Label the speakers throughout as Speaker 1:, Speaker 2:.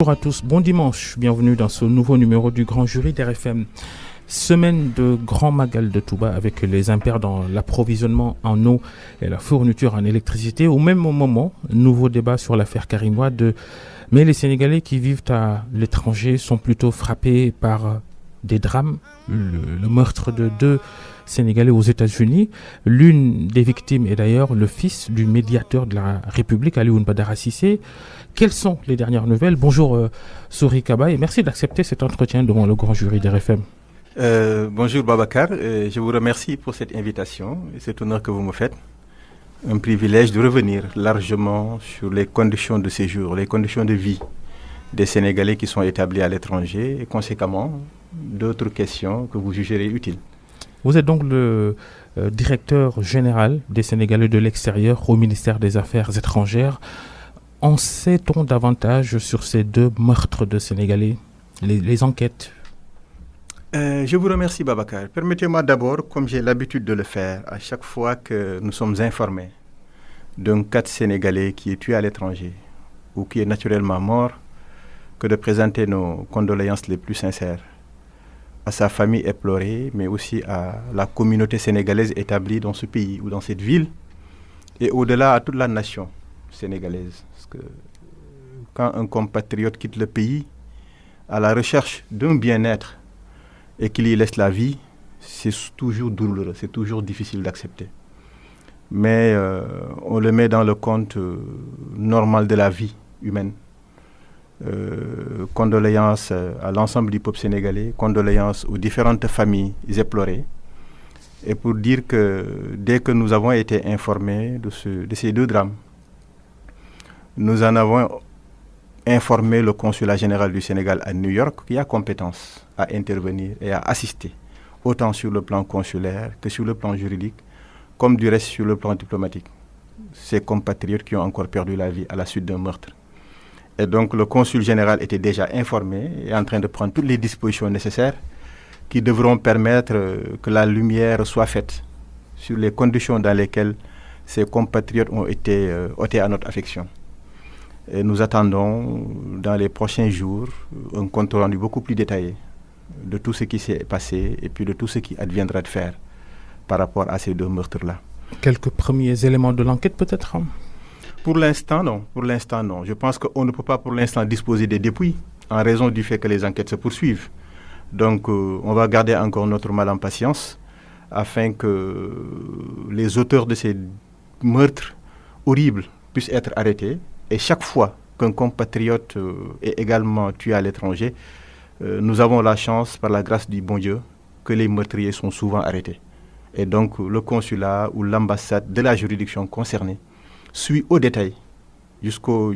Speaker 1: Bonjour à tous, bon dimanche, bienvenue dans ce nouveau numéro du Grand Jury d'RFM. Semaine de grand magal de Touba avec les impairs dans l'approvisionnement en eau et la fourniture en électricité. Au même moment, nouveau débat sur l'affaire Karim Wade. Mais les Sénégalais qui vivent à l'étranger sont plutôt frappés par des drames. Le meurtre de 2 Sénégalais aux États-Unis. L'une des victimes est d'ailleurs le fils du médiateur de la République, Alioune Badara Cissé. Quelles sont les dernières nouvelles? Bonjour Souri Kaba et merci d'accepter cet entretien devant le Grand Jury d'RFM.
Speaker 2: Bonjour Babacar, je vous remercie pour cette invitation et cet honneur que vous me faites. Un privilège de revenir largement sur les conditions de séjour, les conditions de vie des Sénégalais qui sont établis à l'étranger et conséquemment d'autres questions que vous jugerez utiles.
Speaker 1: Vous êtes donc le directeur général des Sénégalais de l'extérieur au ministère des Affaires étrangères. En sait-on davantage sur ces 2 meurtres de Sénégalais, les enquêtes?
Speaker 2: Je vous remercie Babacar. Permettez-moi d'abord, comme j'ai l'habitude de le faire, à chaque fois que nous sommes informés d'un cas de Sénégalais qui est tué à l'étranger ou qui est naturellement mort, que de présenter nos condoléances les plus sincères à sa famille éplorée, mais aussi à la communauté sénégalaise établie dans ce pays ou dans cette ville, et au-delà à toute la nation sénégalaise. Parce que quand un compatriote quitte le pays à la recherche d'un bien-être et qu'il y laisse la vie, c'est toujours douloureux, c'est toujours difficile d'accepter. Mais on le met dans le compte normal de la vie humaine. Condoléances à l'ensemble du peuple sénégalais, condoléances aux différentes familles éplorées. Et pour dire que dès que nous avons été informés de ces 2 drames, nous en avons informé le consulat général du Sénégal à New York qui a compétence à intervenir et à assister, autant sur le plan consulaire que sur le plan juridique, comme du reste sur le plan diplomatique. Ces compatriotes qui ont encore perdu la vie à la suite d'un meurtre. Et donc le consul général était déjà informé et en train de prendre toutes les dispositions nécessaires qui devront permettre que la lumière soit faite sur les conditions dans lesquelles ces compatriotes ont été ôtés à notre affection. Et nous attendons dans les prochains jours un compte rendu beaucoup plus détaillé de tout ce qui s'est passé et puis de tout ce qui adviendra de faire par rapport à ces 2 meurtres-là.
Speaker 1: Quelques premiers éléments de l'enquête peut-être?
Speaker 2: Pour l'instant, non. Je pense qu'on ne peut pas pour l'instant disposer des dépouilles en raison du fait que les enquêtes se poursuivent. Donc, on va garder encore notre mal en patience afin que les auteurs de ces meurtres horribles puissent être arrêtés. Et chaque fois qu'un compatriote est également tué à l'étranger, nous avons la chance, par la grâce du bon Dieu, que les meurtriers sont souvent arrêtés. Et donc, le consulat ou l'ambassade de la juridiction concernée suit au détail, jusqu'au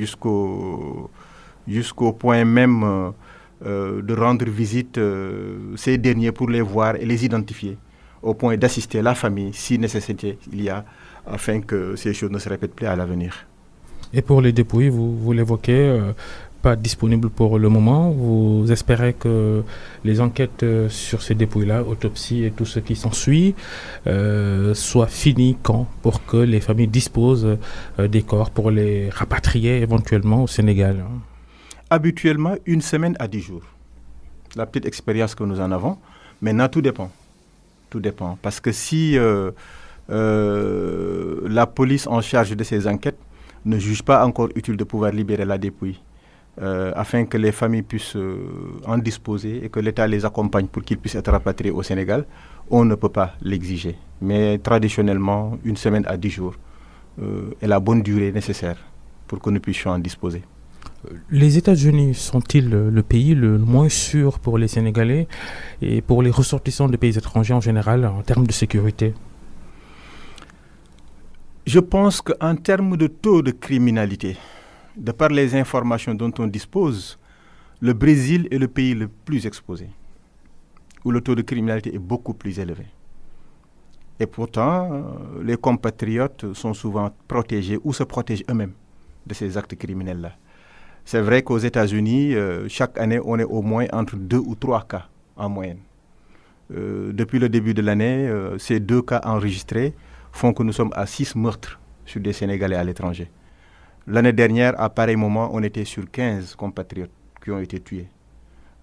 Speaker 2: point même de rendre visite ces derniers pour les voir et les identifier, au point d'assister la famille, si nécessité il y a, afin que ces choses ne se répètent plus à l'avenir.
Speaker 1: Et pour les dépouilles, vous l'évoquez, pas disponible pour le moment. Vous espérez que les enquêtes sur ces dépouilles-là, autopsie et tout ce qui s'ensuit, soient finies quand, pour que les familles disposent des corps pour les rapatrier éventuellement au Sénégal?
Speaker 2: Habituellement, 1 semaine à 10 jours. La petite expérience que nous en avons. Maintenant, tout dépend. Tout dépend. Parce que si la police en charge de ces enquêtes ne juge pas encore utile de pouvoir libérer la dépouille, afin que les familles puissent en disposer et que l'État les accompagne pour qu'ils puissent être rapatriés au Sénégal, on ne peut pas l'exiger. Mais traditionnellement, 1 semaine à 10 jours est la bonne durée nécessaire pour que nous puissions en disposer.
Speaker 1: Les États-Unis sont-ils le pays le moins sûr pour les Sénégalais et pour les ressortissants de pays étrangers en général en termes de sécurité?
Speaker 2: Je pense qu'en termes de taux de criminalité, de par les informations dont on dispose, le Brésil est le pays le plus exposé, où le taux de criminalité est beaucoup plus élevé. Et pourtant, les compatriotes sont souvent protégés ou se protègent eux-mêmes de ces actes criminels-là. C'est vrai qu'aux États-Unis, chaque année, on est au moins entre 2 ou 3 cas en moyenne. Depuis le début de l'année, ces 2 cas enregistrés font que nous sommes à 6 meurtres sur des Sénégalais à l'étranger. L'année dernière, à pareil moment, on était sur 15 compatriotes qui ont été tués.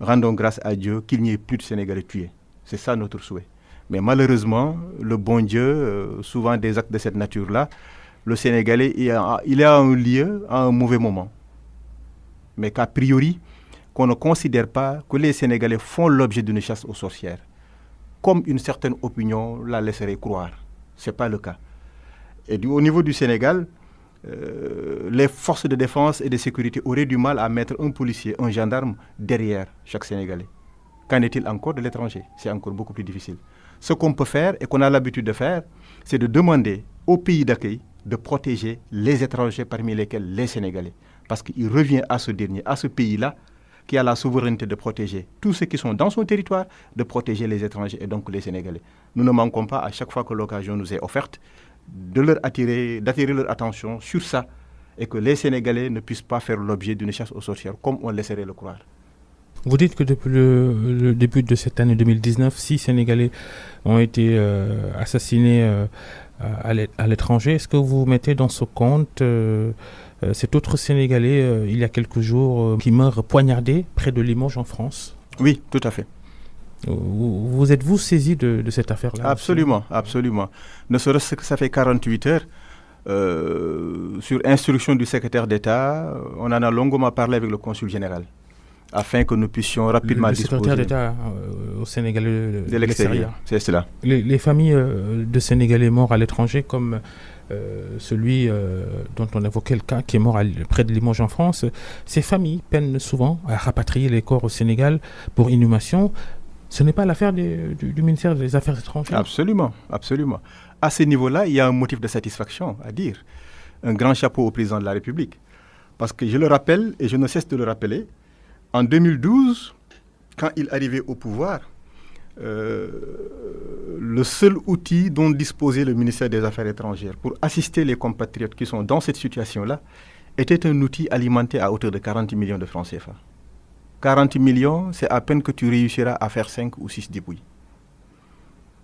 Speaker 2: Rendons grâce à Dieu qu'il n'y ait plus de Sénégalais tués. C'est ça notre souhait. Mais malheureusement, le bon Dieu, souvent des actes de cette nature-là, le Sénégalais, il est à un lieu, à un mauvais moment. Mais qu'a priori, qu'on ne considère pas que les Sénégalais font l'objet d'une chasse aux sorcières, comme une certaine opinion la laisserait croire. Ce n'est pas le cas. Et au niveau du Sénégal, les forces de défense et de sécurité auraient du mal à mettre un policier, un gendarme derrière chaque Sénégalais. Qu'en est-il encore de l'étranger? C'est encore beaucoup plus difficile. Ce qu'on peut faire et qu'on a l'habitude de faire, c'est de demander aux pays d'accueil de protéger les étrangers parmi lesquels les Sénégalais. Parce qu'il revient à ce dernier, à ce pays-là, qui a la souveraineté de protéger tous ceux qui sont dans son territoire, de protéger les étrangers et donc les Sénégalais. Nous ne manquons pas, à chaque fois que l'occasion nous est offerte, d'attirer leur attention sur ça et que les Sénégalais ne puissent pas faire l'objet d'une chasse aux sorcières comme on laisserait le croire.
Speaker 1: Vous dites que depuis le début de cette année 2019, 6 Sénégalais ont été assassinés à l'étranger. Est-ce que vous mettez dans ce compte cet autre Sénégalais, il y a quelques jours, qui meurt poignardé près de Limoges en France?
Speaker 2: Oui, tout à fait.
Speaker 1: Vous êtes-vous saisi de cette affaire-là?
Speaker 2: Absolument, absolument. Ne serait-ce que ça fait 48 heures, sur instruction du secrétaire d'État, on en a longuement parlé avec le consul général, afin que nous puissions rapidement disposer...
Speaker 1: Le secrétaire d'État au Sénégal
Speaker 2: de l'extérieur, c'est cela.
Speaker 1: Les familles de Sénégalais morts à l'étranger, comme celui dont on évoquait le cas, qui est mort près de Limoges en France, ces familles peinent souvent à rapatrier les corps au Sénégal pour inhumation. Ce n'est pas l'affaire du ministère des Affaires étrangères?
Speaker 2: Absolument, absolument. À ce niveau-là, il y a un motif de satisfaction à dire. Un grand chapeau au président de la République. Parce que je le rappelle, et je ne cesse de le rappeler, en 2012, quand il arrivait au pouvoir, le seul outil dont disposait le ministère des Affaires étrangères pour assister les compatriotes qui sont dans cette situation-là était un outil alimenté à hauteur de 40 millions de francs CFA. 40 millions, c'est à peine que tu réussiras à faire 5 ou 6 dépouilles.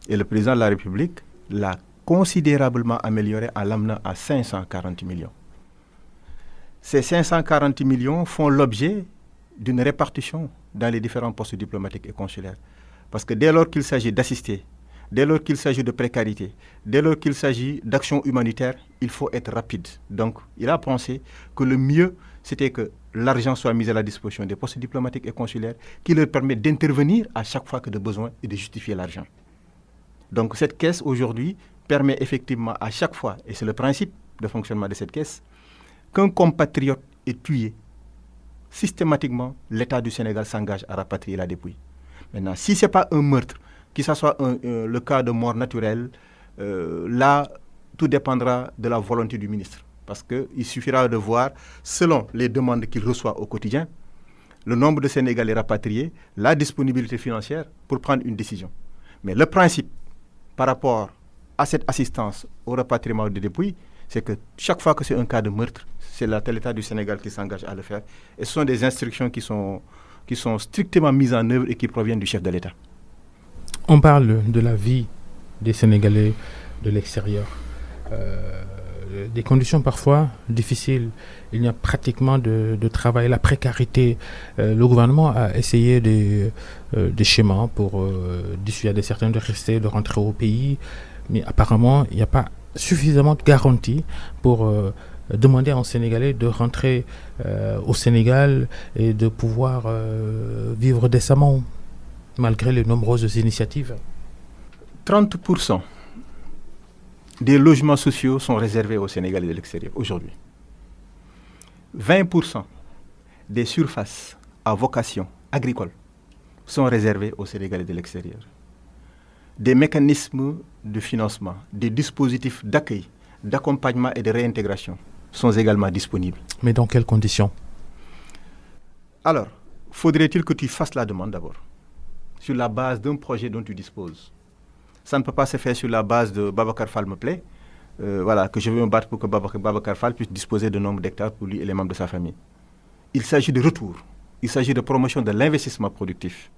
Speaker 2: Et le président de la République l'a considérablement amélioré en l'amenant à 540 millions. Ces 540 millions font l'objet d'une répartition dans les différents postes diplomatiques et consulaires. Parce que dès lors qu'il s'agit d'assister, dès lors qu'il s'agit de précarité, dès lors qu'il s'agit d'action humanitaire, il faut être rapide. Donc, il a pensé que le mieux, c'était que l'argent soit mis à la disposition des postes diplomatiques et consulaires qui leur permettent d'intervenir à chaque fois que de besoin et de justifier l'argent. Donc, cette caisse, aujourd'hui, permet effectivement à chaque fois, et c'est le principe de fonctionnement de cette caisse, qu'un compatriote est tué, systématiquement, l'État du Sénégal s'engage à rapatrier la dépouille. Maintenant, si ce n'est pas un meurtre, que ce soit le cas de mort naturelle, là, tout dépendra de la volonté du ministre. Parce qu'il suffira de voir, selon les demandes qu'il reçoit au quotidien, le nombre de Sénégalais rapatriés, la disponibilité financière pour prendre une décision. Mais le principe, par rapport à cette assistance au rapatriement des dépouilles, c'est que chaque fois que c'est un cas de meurtre, c'est l'État du Sénégal qui s'engage à le faire. Et ce sont des instructions qui sont strictement mises en œuvre et qui proviennent du chef de l'État.
Speaker 1: On parle de la vie des Sénégalais de l'extérieur. Des conditions parfois difficiles. Il n'y a pratiquement de travail, la précarité. Le gouvernement a essayé des schémas pour dissuader certains de rester, de rentrer au pays. Mais apparemment, il n'y a pas suffisamment de garanties pour demander aux Sénégalais de rentrer au Sénégal et de pouvoir vivre décemment, malgré les nombreuses initiatives.
Speaker 2: 30% des logements sociaux sont réservés aux Sénégalais de l'extérieur aujourd'hui. 20% des surfaces à vocation agricole sont réservées aux Sénégalais de l'extérieur. Des mécanismes de financement, des dispositifs d'accueil, d'accompagnement et de réintégration sont également disponibles.
Speaker 1: Mais dans quelles conditions?
Speaker 2: Alors, faudrait-il que tu fasses la demande d'abord, sur la base d'un projet dont tu disposes. Ça ne peut pas se faire sur la base de Babacar Fall me plaît, que je veux me battre pour que Babacar Fall puisse disposer de nombre d'hectares pour lui et les membres de sa famille. Il s'agit de retour, il s'agit de promotion de l'investissement productif.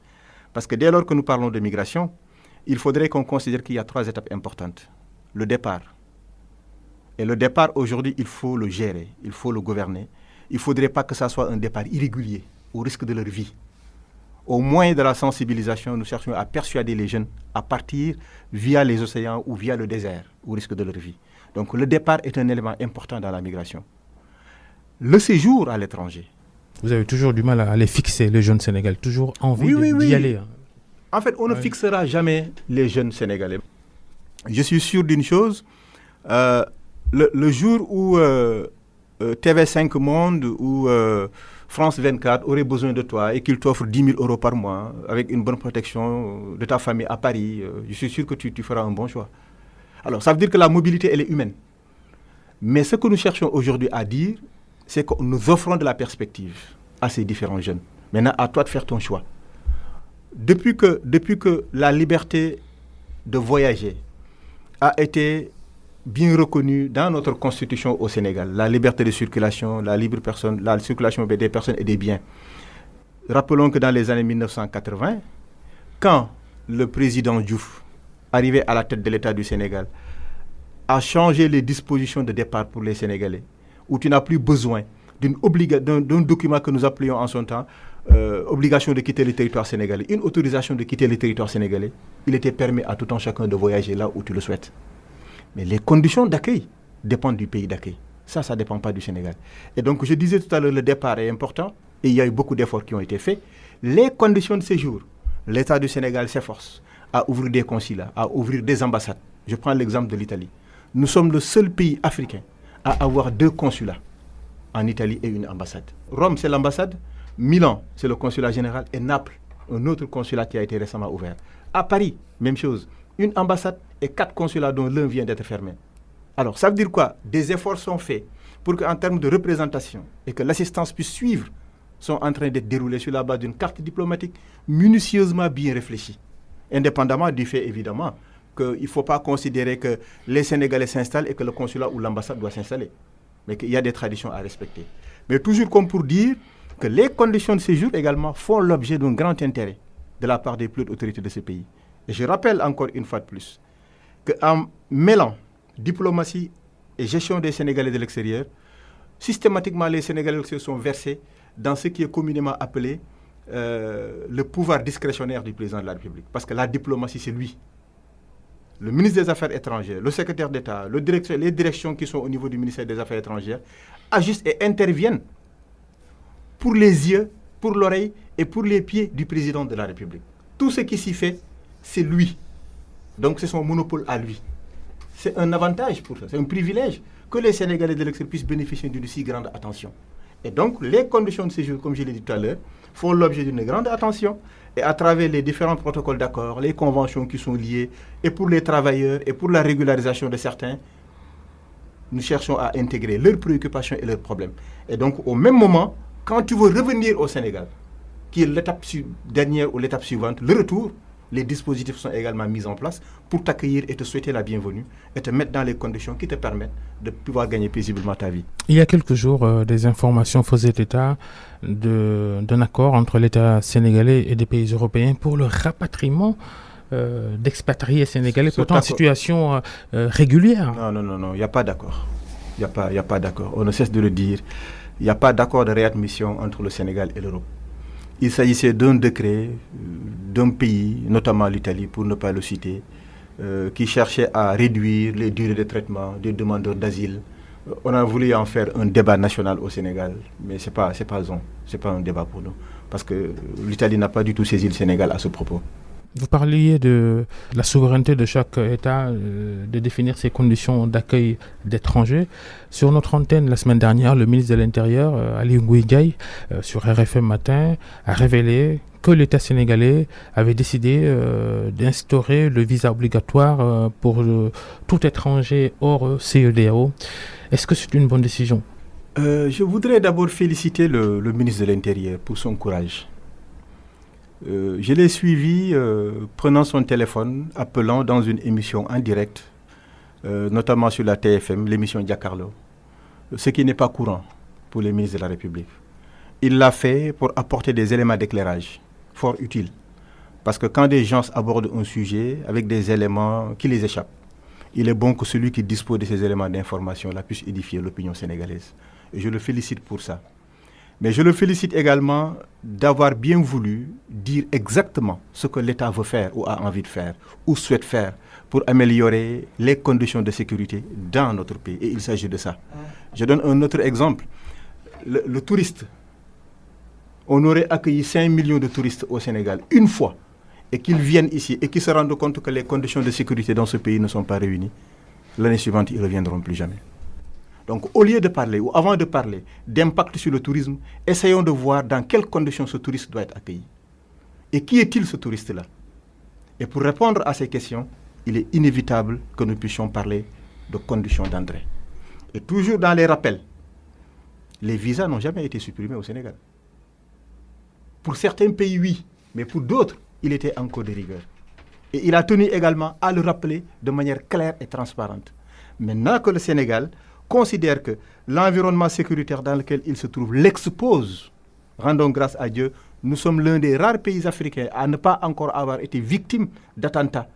Speaker 2: Parce que dès lors que nous parlons de migration, il faudrait qu'on considère qu'il y a 3 étapes importantes. Le départ. Et le départ, aujourd'hui, il faut le gérer, il faut le gouverner. Il ne faudrait pas que ça soit un départ irrégulier, au risque de leur vie. Au moyen de la sensibilisation, nous cherchons à persuader les jeunes à partir via les océans ou via le désert, au risque de leur vie. Donc le départ est un élément important dans la migration. Le séjour à l'étranger.
Speaker 1: Vous avez toujours du mal à les fixer, les jeunes Sénégalais, toujours envie d'y aller.
Speaker 2: En fait, on ne fixera jamais les jeunes Sénégalais. Je suis sûr d'une chose, le jour où TV5 Monde ou France 24 aurait besoin de toi et qu'il t'offre 10 000 euros par mois avec une bonne protection de ta famille à Paris, je suis sûr que tu feras un bon choix. Alors, ça veut dire que la mobilité, elle est humaine. Mais ce que nous cherchons aujourd'hui à dire, c'est que nous offrons de la perspective à ces différents jeunes. Maintenant, à toi de faire ton choix. Depuis que la liberté de voyager a été bien reconnue dans notre constitution au Sénégal, la liberté de circulation, la circulation des personnes et des biens. Rappelons que dans les années 1980, quand le président Diouf, arrivé à la tête de l'État du Sénégal, a changé les dispositions de départ pour les Sénégalais, où tu n'as plus besoin d'un document que nous appelions en son temps obligation de quitter le territoire sénégalais, une autorisation de quitter le territoire sénégalais, il était permis à tout un chacun de voyager là où tu le souhaites. Mais les conditions d'accueil dépendent du pays d'accueil. Ça ne dépend pas du Sénégal. Et donc, je disais tout à l'heure, le départ est important et il y a eu beaucoup d'efforts qui ont été faits. Les conditions de séjour, l'État du Sénégal s'efforce à ouvrir des consulats, à ouvrir des ambassades. Je prends l'exemple de l'Italie. Nous sommes le seul pays africain à avoir 2 consulats en Italie et une ambassade. Rome, c'est l'ambassade. Milan, c'est le consulat général. Et Naples, un autre consulat qui a été récemment ouvert. À Paris, même chose. Une ambassade et 4 consulats dont l'un vient d'être fermé. Alors, ça veut dire quoi? Des efforts sont faits pour qu'en termes de représentation et que l'assistance puisse suivre sont en train d'être déroulés sur la base d'une carte diplomatique minutieusement bien réfléchie. Indépendamment du fait, évidemment, qu'il ne faut pas considérer que les Sénégalais s'installent et que le consulat ou l'ambassade doit s'installer. Mais qu'il y a des traditions à respecter. Mais toujours comme pour dire que les conditions de séjour également font l'objet d'un grand intérêt de la part des plus hautes autorités de ce pays. Et je rappelle encore une fois de plus qu'en mêlant diplomatie et gestion des Sénégalais de l'extérieur, systématiquement les Sénégalais de l'extérieur sont versés dans ce qui est communément appelé le pouvoir discrétionnaire du président de la République. Parce que la diplomatie, c'est lui. Le ministre des Affaires étrangères, le secrétaire d'État, les directions qui sont au niveau du ministère des Affaires étrangères agissent et interviennent pour les yeux, pour l'oreille et pour les pieds du président de la République. Tout ce qui s'y fait, c'est lui. Donc c'est son monopole à lui. C'est un avantage pour ça, c'est un privilège que les Sénégalais de l'extérieur puissent bénéficier d'une si grande attention. Et donc les conditions de séjour, comme je l'ai dit tout à l'heure, font l'objet d'une grande attention. Et à travers les différents protocoles d'accord, les conventions qui sont liées, et pour les travailleurs, et pour la régularisation de certains, nous cherchons à intégrer leurs préoccupations et leurs problèmes. Et donc, au même moment, quand tu veux revenir au Sénégal, qui est l'étape dernière ou l'étape suivante, le retour, les dispositifs sont également mis en place pour t'accueillir et te souhaiter la bienvenue et te mettre dans les conditions qui te permettent de pouvoir gagner paisiblement ta vie.
Speaker 1: Il y a quelques jours, des informations faisaient état d'un accord entre l'État sénégalais et des pays européens pour le rapatriement d'expatriés sénégalais, pourtant en situation régulière.
Speaker 2: Non, il n'y a pas d'accord. Il n'y a pas d'accord. On ne cesse de le dire. Il n'y a pas d'accord de réadmission entre le Sénégal et l'Europe. Il s'agissait d'un décret d'un pays, notamment l'Italie, pour ne pas le citer, qui cherchait à réduire les durées de traitement des demandeurs d'asile. On a voulu en faire un débat national au Sénégal, mais ce n'est pas un débat pour nous, parce que l'Italie n'a pas du tout saisi le Sénégal à ce propos.
Speaker 1: Vous parliez de la souveraineté de chaque État, de définir ses conditions d'accueil d'étrangers. Sur notre antenne, la semaine dernière, le ministre de l'Intérieur, Ali Ngouille Ndiaye, sur RFM Matin, a révélé que l'État sénégalais avait décidé d'instaurer le visa obligatoire pour tout étranger hors CEDEAO. Est-ce que c'est une bonne décision?
Speaker 2: Je voudrais d'abord féliciter le ministre de l'Intérieur pour son courage. Je l'ai suivi prenant son téléphone, appelant dans une émission en direct, notamment sur la TFM, l'émission Diakarlo, ce qui n'est pas courant pour les ministres de la République. Il l'a fait pour apporter des éléments d'éclairage fort utiles. Parce que quand des gens abordent un sujet avec des éléments qui les échappent, il est bon que celui qui dispose de ces éléments d'information puisse édifier l'opinion sénégalaise. Et je le félicite pour ça. Mais je le félicite également d'avoir bien voulu dire exactement ce que l'État veut faire ou a envie de faire ou souhaite faire pour améliorer les conditions de sécurité dans notre pays. Et il s'agit de ça. Je donne un autre exemple. Le touriste. On aurait accueilli 5 millions de touristes au Sénégal une fois et qu'ils viennent ici et qu'ils se rendent compte que les conditions de sécurité dans ce pays ne sont pas réunies. L'année suivante, ils ne reviendront plus jamais. Donc, au lieu de parler, ou avant de parler d'impact sur le tourisme, essayons de voir dans quelles conditions ce touriste doit être accueilli. Et qui est-il ce touriste-là? Et pour répondre à ces questions, il est inévitable que nous puissions parler de conditions d'entrée. Et toujours dans les rappels, les visas n'ont jamais été supprimés au Sénégal. Pour certains pays, oui, mais pour d'autres, il était encore de rigueur. Et il a tenu également à le rappeler de manière claire et transparente. Maintenant que le Sénégal considère que l'environnement sécuritaire dans lequel il se trouve l'expose, rendons grâce à Dieu, nous sommes l'un des rares pays africains à ne pas encore avoir été victime d'attentats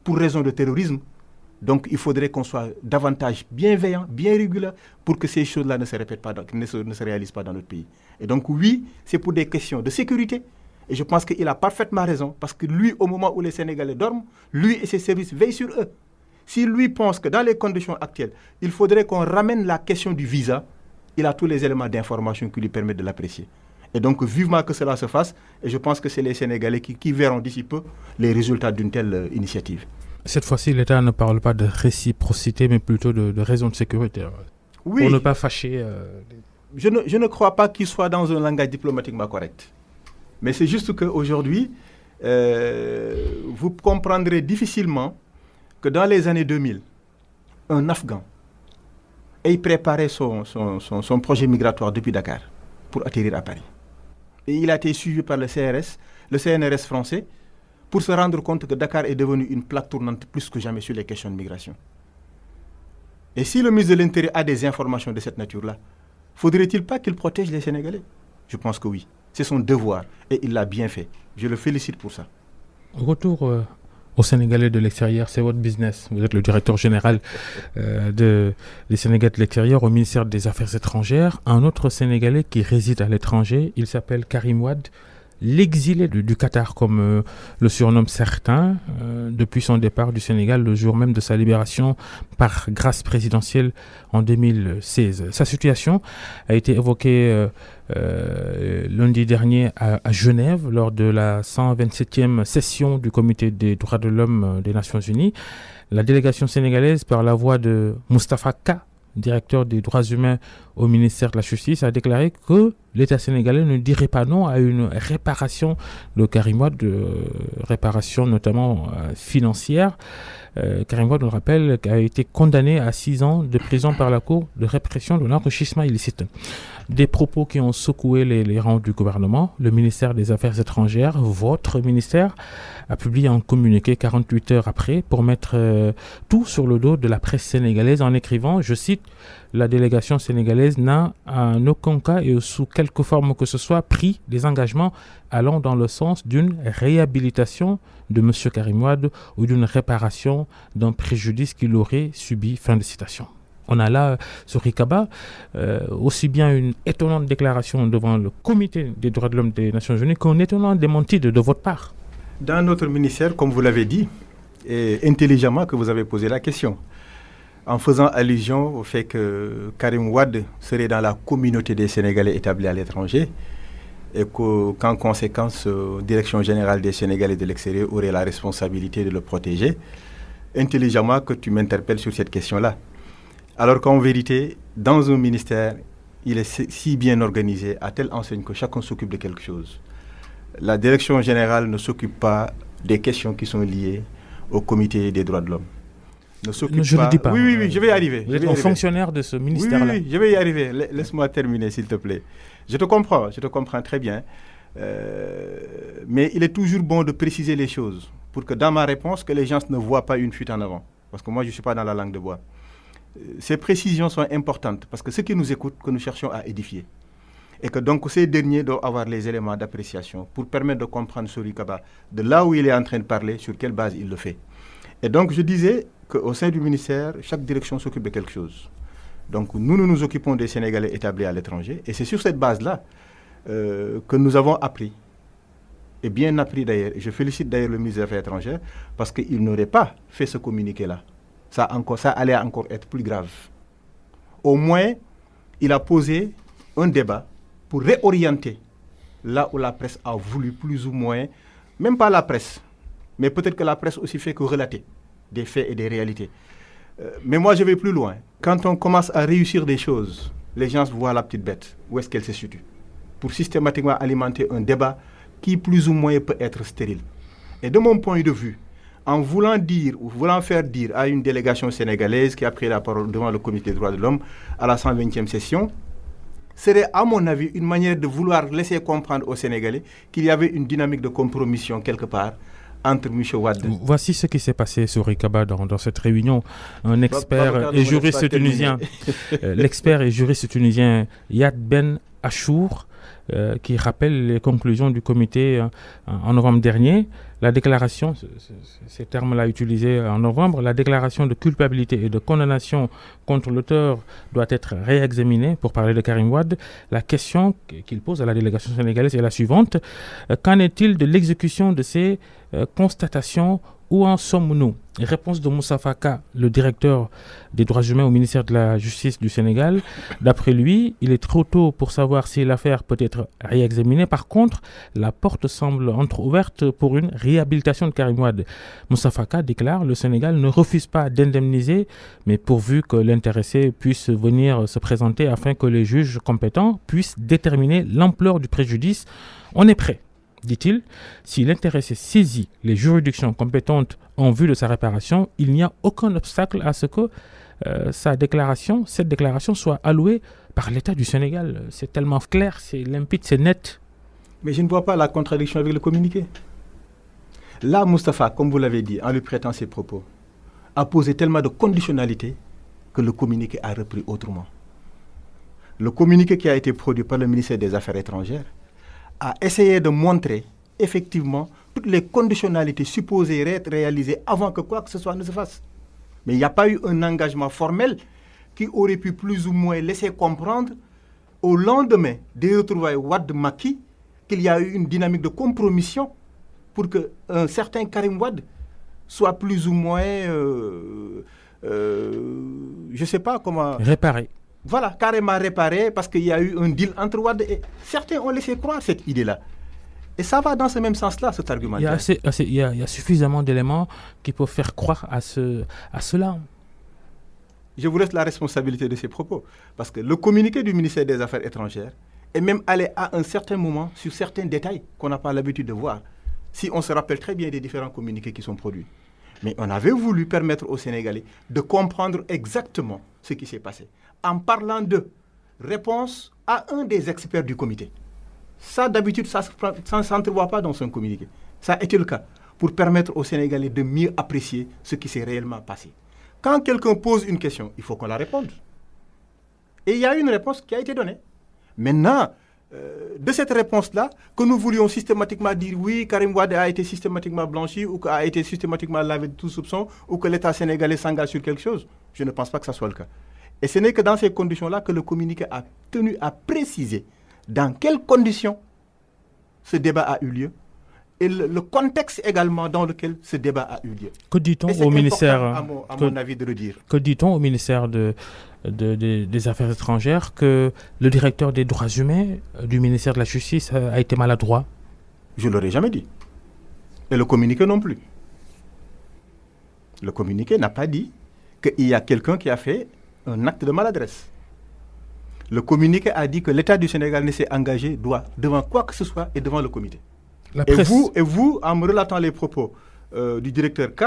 Speaker 2: pour raison de terrorisme. Donc il faudrait qu'on soit davantage bienveillant, bien régulier pour que ces choses-là ne se répètent pas, ne se réalisent pas dans notre pays. Et donc oui, c'est pour des questions de sécurité. Et je pense qu'il a parfaitement raison, parce que lui, au moment où les Sénégalais dorment, lui et ses services veillent sur eux. Si lui pense que dans les conditions actuelles, il faudrait qu'on ramène la question du visa, il a tous les éléments d'information qui lui permettent de l'apprécier. Et donc, vivement que cela se fasse, et je pense que c'est les Sénégalais qui verront d'ici peu les résultats d'une telle initiative.
Speaker 1: Cette fois-ci, l'État ne parle pas de réciprocité, mais plutôt de raisons de sécurité. Oui. Pour ne pas fâcher...
Speaker 2: Je ne crois pas qu'il soit dans un langage diplomatiquement correct. Mais c'est juste qu'aujourd'hui, vous comprendrez difficilement que dans les années 2000, un Afghan ait préparé son projet migratoire depuis Dakar pour atterrir à Paris. Et il a été suivi par le CNRS français, pour se rendre compte que Dakar est devenu une plaque tournante plus que jamais sur les questions de migration. Et si le ministre de l'Intérieur a des informations de cette nature-là, faudrait-il pas qu'il protège les Sénégalais? Je pense que oui. C'est son devoir et il l'a bien fait. Je le félicite pour ça.
Speaker 1: Retour aux Sénégalais de l'extérieur, c'est votre business. Vous êtes le directeur général des Sénégalais de l'extérieur au ministère des Affaires étrangères. Un autre Sénégalais qui réside à l'étranger, il s'appelle Karim Wade, l'exilé du Qatar, comme le surnomment certains, depuis son départ du Sénégal le jour même de sa libération par grâce présidentielle en 2016. Sa situation a été évoquée lundi dernier à Genève lors de la 127e session du Comité des droits de l'homme des Nations Unies. La délégation sénégalaise, par la voix de Moustapha K, directeur des droits humains au ministère de la Justice, a déclaré que l'État sénégalais ne dirait pas non à une réparation de Karim Wade, réparation notamment financière. Karim Wade, on le rappelle, a été condamné à 6 ans de prison par la Cour de répression de l'enrichissement illicite. Des propos qui ont secoué les rangs du gouvernement. Le ministère des Affaires étrangères, votre ministère, a publié un communiqué 48 heures après pour mettre tout sur le dos de la presse sénégalaise en écrivant, je cite, « La délégation sénégalaise n'a en aucun cas et sous quelque forme que ce soit pris des engagements allant dans le sens d'une réhabilitation de M. Karim Wade ou d'une réparation d'un préjudice qu'il aurait subi. » Fin de citation. On a là, sur Rikaba, aussi bien une étonnante déclaration devant le Comité des droits de l'homme des Nations Unies qu'un étonnant démenti de votre part.
Speaker 2: Dans notre ministère, comme vous l'avez dit, et intelligemment que vous avez posé la question, en faisant allusion au fait que Karim Wade serait dans la communauté des Sénégalais établis à l'étranger et qu'en conséquence, Direction générale des Sénégalais de l'extérieur aurait la responsabilité de le protéger, intelligemment que tu m'interpelles sur cette question-là. Alors qu'en vérité, dans un ministère, il est si bien organisé, à telle enseigne que chacun s'occupe de quelque chose. La direction générale ne s'occupe pas des questions qui sont liées au comité des droits de l'homme.
Speaker 1: Je ne le dis pas.
Speaker 2: Oui, je vais y arriver.
Speaker 1: Vous êtes un fonctionnaire de ce ministère-là.
Speaker 2: Oui, je vais y arriver. Laisse-moi terminer, s'il te plaît. Je te comprends très bien. Mais il est toujours bon de préciser les choses pour que dans ma réponse, que les gens ne voient pas une fuite en avant. Parce que moi, je ne suis pas dans la langue de bois. Ces précisions sont importantes parce que ceux qui nous écoutent, que nous cherchons à édifier. Et que donc ces derniers doivent avoir les éléments d'appréciation pour permettre de comprendre Sori Kaba, de là où il est en train de parler, sur quelle base il le fait. Et donc je disais qu'au sein du ministère, chaque direction s'occupe de quelque chose. Donc nous nous occupons des Sénégalais établis à l'étranger et c'est sur cette base-là que nous avons appris, et bien appris d'ailleurs. Je félicite d'ailleurs le ministre des Affaires étrangères parce qu'il n'aurait pas fait ce communiqué-là. Ça allait encore être plus grave. Au moins, il a posé un débat pour réorienter là où la presse a voulu plus ou moins, même pas la presse, mais peut-être que la presse aussi fait que relater des faits et des réalités. Mais moi, je vais plus loin. Quand on commence à réussir des choses, les gens voient la petite bête, où est-ce qu'elle se situe, pour systématiquement alimenter un débat qui plus ou moins peut être stérile. Et de mon point de vue, en voulant dire ou voulant faire dire à une délégation sénégalaise qui a pris la parole devant le Comité des droits de l'homme à la 120e session, serait à mon avis une manière de vouloir laisser comprendre aux Sénégalais qu'il y avait une dynamique de compromission quelque part entre M. Wade.
Speaker 1: Voici ce qui s'est passé sur Rikaba dans cette réunion. Un expert et juriste tunisien, l'expert et juriste tunisien Yad Ben Achour, qui rappelle les conclusions du comité en novembre dernier. La déclaration, ces termes-là utilisés en novembre, la déclaration de culpabilité et de condamnation contre l'auteur doit être réexaminée pour parler de Karim Wade. La question qu'il pose à la délégation sénégalaise est la suivante. Qu'en est-il de l'exécution de ces constatations? Où en sommes-nous? Réponse de Moussa Faka, le directeur des droits humains au ministère de la Justice du Sénégal. D'après lui, il est trop tôt pour savoir si l'affaire peut être réexaminée. Par contre, la porte semble entrouverte pour une réhabilitation de Karim Wade. Moussa Faka déclare: le Sénégal ne refuse pas d'indemniser, mais pourvu que l'intéressé puisse venir se présenter afin que les juges compétents puissent déterminer l'ampleur du préjudice. On est prêt, dit-il. Si l'intéressé saisit les juridictions compétentes en vue de sa réparation, il n'y a aucun obstacle à ce que cette déclaration soit allouée par l'État du Sénégal. C'est tellement clair, c'est limpide, c'est net.
Speaker 2: Mais je ne vois pas la contradiction avec le communiqué. Là, Moustapha, comme vous l'avez dit, en lui prêtant ses propos, a posé tellement de conditionnalités que le communiqué a repris autrement. Le communiqué qui a été produit par le ministère des Affaires étrangères a essayé de montrer effectivement toutes les conditionnalités supposées être réalisées avant que quoi que ce soit ne se fasse. Mais il n'y a pas eu un engagement formel qui aurait pu plus ou moins laisser comprendre au lendemain des retrouvailles Wade-Macky qu'il y a eu une dynamique de compromission pour qu'un certain Karim Wade soit plus ou moins, je ne sais pas comment...
Speaker 1: réparé.
Speaker 2: Voilà, carrément réparé parce qu'il y a eu un deal entre Wade et certains ont laissé croire cette idée-là. Et ça va dans ce même sens-là, cet argumentaire.
Speaker 1: Il y a suffisamment d'éléments qui peuvent faire croire à cela.
Speaker 2: Je vous laisse la responsabilité de ces propos. Parce que le communiqué du ministère des Affaires étrangères est même allé à un certain moment sur certains détails qu'on n'a pas l'habitude de voir. Si on se rappelle très bien des différents communiqués qui sont produits. Mais on avait voulu permettre aux Sénégalais de comprendre exactement ce qui s'est passé en parlant de réponse à un des experts du comité. Ça, d'habitude, ça ne s'entrevoit pas dans son communiqué. Ça a été le cas pour permettre aux Sénégalais de mieux apprécier ce qui s'est réellement passé. Quand quelqu'un pose une question, il faut qu'on la réponde. Et il y a une réponse qui a été donnée. Maintenant, de cette réponse-là, que nous voulions systématiquement dire oui, Karim Wade a été systématiquement blanchi ou a été systématiquement lavé de tout soupçon ou que l'État sénégalais s'engage sur quelque chose, je ne pense pas que ça soit le cas. Et ce n'est que dans ces conditions-là que le communiqué a tenu à préciser dans quelles conditions ce débat a eu lieu et le contexte également dans lequel ce débat a eu lieu.
Speaker 1: Que dit-on au ministère,
Speaker 2: à mon avis, de le dire.
Speaker 1: Que dit-on au ministère des Affaires étrangères que le directeur des droits humains du ministère de la Justice a été maladroit?
Speaker 2: Je ne l'aurais jamais dit. Et le communiqué non plus. Le communiqué n'a pas dit qu'il y a quelqu'un qui a fait un acte de maladresse. Le communiqué a dit que l'État du Sénégal ne s'est engagé devant quoi que ce soit et devant le comité. Et vous, en me relatant les propos du directeur K,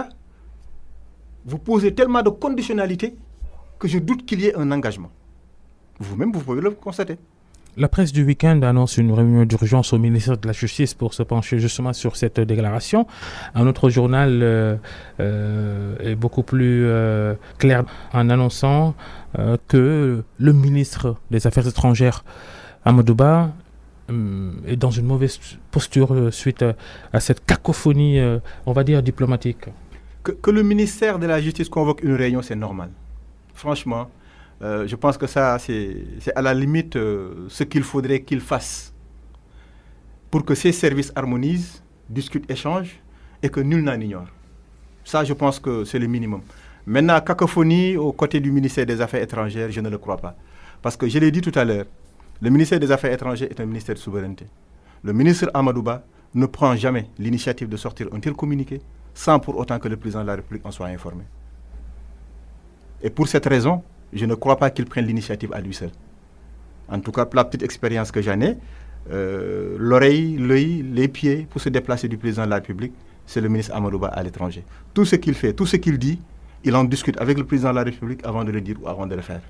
Speaker 2: vous posez tellement de conditionnalités que je doute qu'il y ait un engagement. Vous-même, vous pouvez le constater.
Speaker 1: La presse du week-end annonce une réunion d'urgence au ministère de la Justice pour se pencher justement sur cette déclaration. Un autre journal est beaucoup plus clair en annonçant que le ministre des Affaires étrangères, Amadou Ba, est dans une mauvaise posture suite à cette cacophonie, on va dire, diplomatique.
Speaker 2: Que le ministère de la Justice convoque une réunion, c'est normal. Franchement, Je pense que ça, c'est à la limite ce qu'il faudrait qu'il fasse pour que ces services harmonisent, discutent, échangent et que nul n'en ignore. Ça, je pense que c'est le minimum. Maintenant, cacophonie aux côtés du ministère des Affaires étrangères, je ne le crois pas. Parce que je l'ai dit tout à l'heure, le ministère des Affaires étrangères est un ministère de souveraineté. Le ministre Amadou Ba ne prend jamais l'initiative de sortir un tel communiqué sans pour autant que le président de la République en soit informé. Et pour cette raison, je ne crois pas qu'il prenne l'initiative à lui seul. En tout cas, pour la petite expérience que j'en ai, l'oreille, l'œil, les pieds pour se déplacer du président de la République, c'est le ministre Amadou Ba à l'étranger. Tout ce qu'il fait, tout ce qu'il dit, il en discute avec le président de la République avant de le dire ou avant de le faire.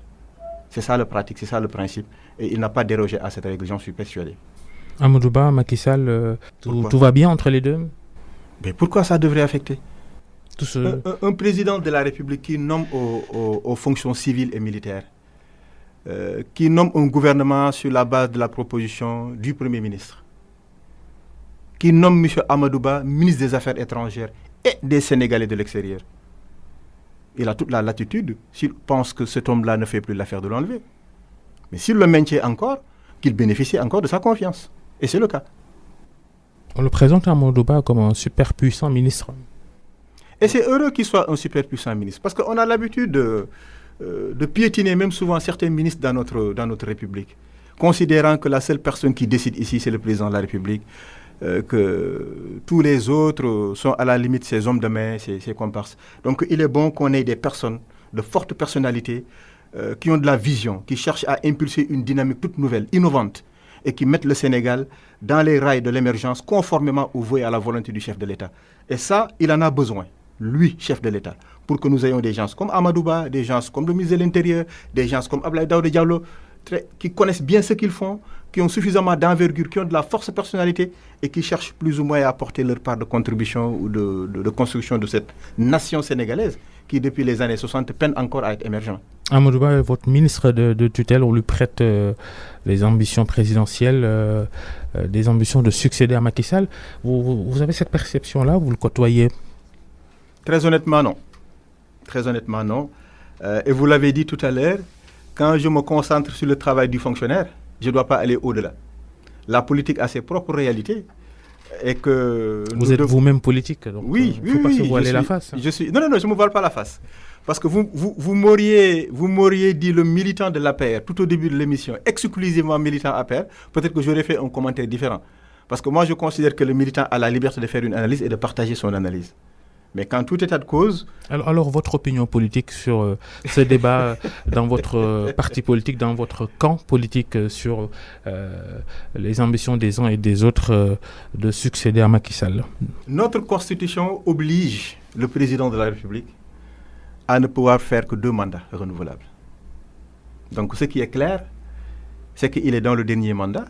Speaker 2: C'est ça le pratique, c'est ça le principe. Et il n'a pas dérogé à cette règle, j'en suis persuadé.
Speaker 1: Amadou Ba, Macky Sall, tout va bien entre les deux?
Speaker 2: Mais pourquoi ça devrait affecter
Speaker 1: ce...
Speaker 2: un président de la République qui nomme aux fonctions civiles et militaires, qui nomme un gouvernement sur la base de la proposition du Premier ministre, qui nomme M. Amadou Ba ministre des Affaires étrangères et des Sénégalais de l'extérieur. Il a toute la latitude, s'il pense que cet homme-là ne fait plus l'affaire, de l'enlever. Mais s'il le maintient encore, qu'il bénéficie encore de sa confiance. Et c'est le cas.
Speaker 1: On le présente à Amadou Ba comme un super puissant ministre.
Speaker 2: Et c'est heureux qu'il soit un super puissant ministre. Parce qu'on a l'habitude de piétiner même souvent certains ministres dans notre République, considérant que la seule personne qui décide ici, c'est le président de la République, que tous les autres sont à la limite ses hommes de main, ses comparses. Donc il est bon qu'on ait des personnes de fortes personnalités qui ont de la vision, qui cherchent à impulser une dynamique toute nouvelle, innovante, et qui mettent le Sénégal dans les rails de l'émergence conformément au vœu et à la volonté du chef de l'État. Et ça, il en a besoin, lui, chef de l'État, pour que nous ayons des gens comme Amadou Ba, des gens comme le ministre de l'Intérieur, des gens comme Abdoulaye Daouda Diallo, qui connaissent bien ce qu'ils font, qui ont suffisamment d'envergure, qui ont de la force de personnalité et qui cherchent plus ou moins à apporter leur part de contribution ou de construction de cette nation sénégalaise qui, depuis les années 60, peine encore à être émergente.
Speaker 1: Amadou Ba est votre ministre de tutelle. On lui prête les ambitions présidentielles, des ambitions de succéder à Macky Sall. Vous avez cette perception-là? Vous le côtoyez?
Speaker 2: Très honnêtement, non. Très honnêtement, non. Et vous l'avez dit tout à l'heure, quand je me concentre sur le travail du fonctionnaire, je ne dois pas aller au-delà. La politique a ses propres réalités. Et que
Speaker 1: vous êtes vous-même politique, donc
Speaker 2: oui,
Speaker 1: il ne faut pas se voiler la face.
Speaker 2: Non, je ne me voile pas la face. Parce que vous m'auriez dit le militant de l'APR tout au début de l'émission, exclusivement militant APR, peut-être que j'aurais fait un commentaire différent. Parce que moi, je considère que le militant a la liberté de faire une analyse et de partager son analyse. Mais quand tout état de cause...
Speaker 1: Alors votre opinion politique sur ce débat dans votre parti politique, dans votre camp politique sur les ambitions des uns et des autres de succéder à Macky Sall?
Speaker 2: Notre constitution oblige le président de la République à ne pouvoir faire que 2 mandats renouvelables. Donc ce qui est clair, c'est qu'il est dans le dernier mandat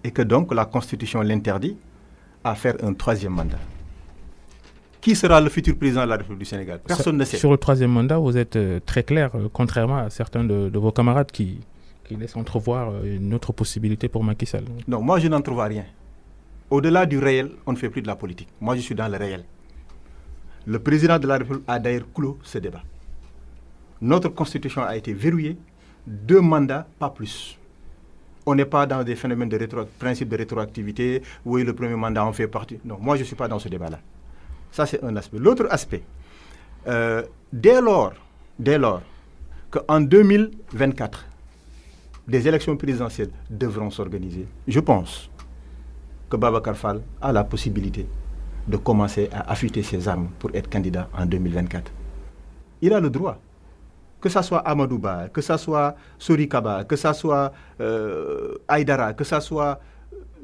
Speaker 2: et que donc la constitution l'interdit à faire un 3e mandat. Qui sera le futur président de la République du Sénégal? Personne ne sait.
Speaker 1: Sur le 3e mandat, vous êtes très clair, contrairement à certains de vos camarades qui laissent entrevoir une autre possibilité pour Macky Sall.
Speaker 2: Non, moi je n'entrevois rien. Au-delà du réel, on ne fait plus de la politique. Moi je suis dans le réel. Le président de la République a d'ailleurs clos ce débat. Notre constitution a été verrouillée, 2 mandats, pas plus. On n'est pas dans des phénomènes de principe de rétroactivité, où le premier mandat en fait partie. Non, moi je ne suis pas dans ce débat-là. Ça, c'est un aspect. L'autre aspect, dès lors qu'en 2024, des élections présidentielles devront s'organiser, je pense que Babacar Fall a la possibilité de commencer à affûter ses armes pour être candidat en 2024. Il a le droit. Que ce soit Amadou Ba, que ce soit Sori Kaba, que ce soit Aïdara, que ce soit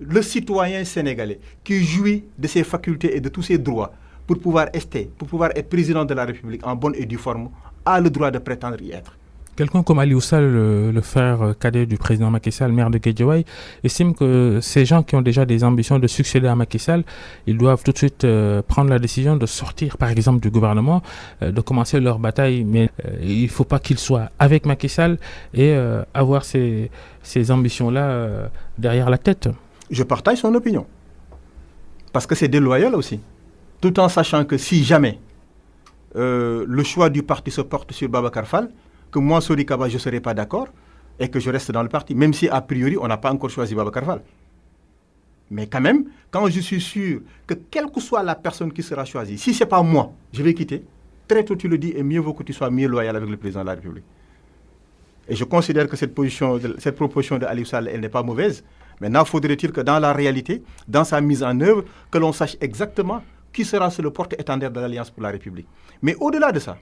Speaker 2: le citoyen sénégalais qui jouit de ses facultés et de tous ses droits pour pouvoir être président de la République en bonne et due forme, a le droit de prétendre y être.
Speaker 1: Quelqu'un comme Aliou Sall, le frère cadet du président Macky Sall, maire de Guédiawaye, estime que ces gens qui ont déjà des ambitions de succéder à Macky Sall, ils doivent tout de suite prendre la décision de sortir, par exemple, du gouvernement, de commencer leur bataille. Mais il ne faut pas qu'ils soient avec Macky Sall et avoir ces ambitions-là derrière la tête.
Speaker 2: Je partage son opinion. Parce que c'est déloyal aussi. Tout en sachant que si jamais le choix du parti se porte sur Babacar Fall, que moi, Sori Kaba, je ne serai pas d'accord et que je reste dans le parti, même si a priori, on n'a pas encore choisi Babacar Fall. Mais quand même, quand je suis sûr que quelle que soit la personne qui sera choisie, si ce n'est pas moi, je vais quitter, très tôt tu le dis, et mieux vaut que tu sois mieux loyal avec le président de la République. Et je considère que cette proposition de Aliou Sall, elle n'est pas mauvaise. Maintenant, faudrait-il que dans la réalité, dans sa mise en œuvre, que l'on sache exactement qui sera sur le porte-étendard de l'Alliance pour la République. Mais au-delà de ça,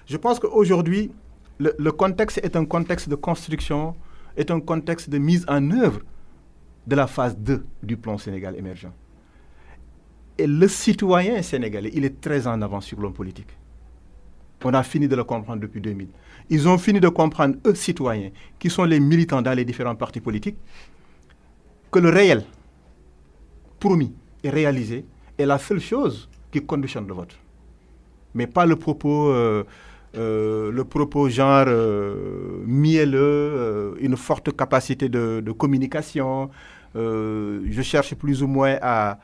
Speaker 2: je pense qu'aujourd'hui, le contexte est un contexte de construction, est un contexte de mise en œuvre de la phase 2 du plan Sénégal émergent. Et le citoyen sénégalais, il est très en avance sur l'homme politique. On a fini de le comprendre depuis 2000. Ils ont fini de comprendre, eux, citoyens, qui sont les militants dans les différents partis politiques, que le réel, promis et réalisé, est la seule chose qui conditionne le vote. Mais pas le propos genre mielleux, une forte capacité de communication. Je cherche plus ou moins à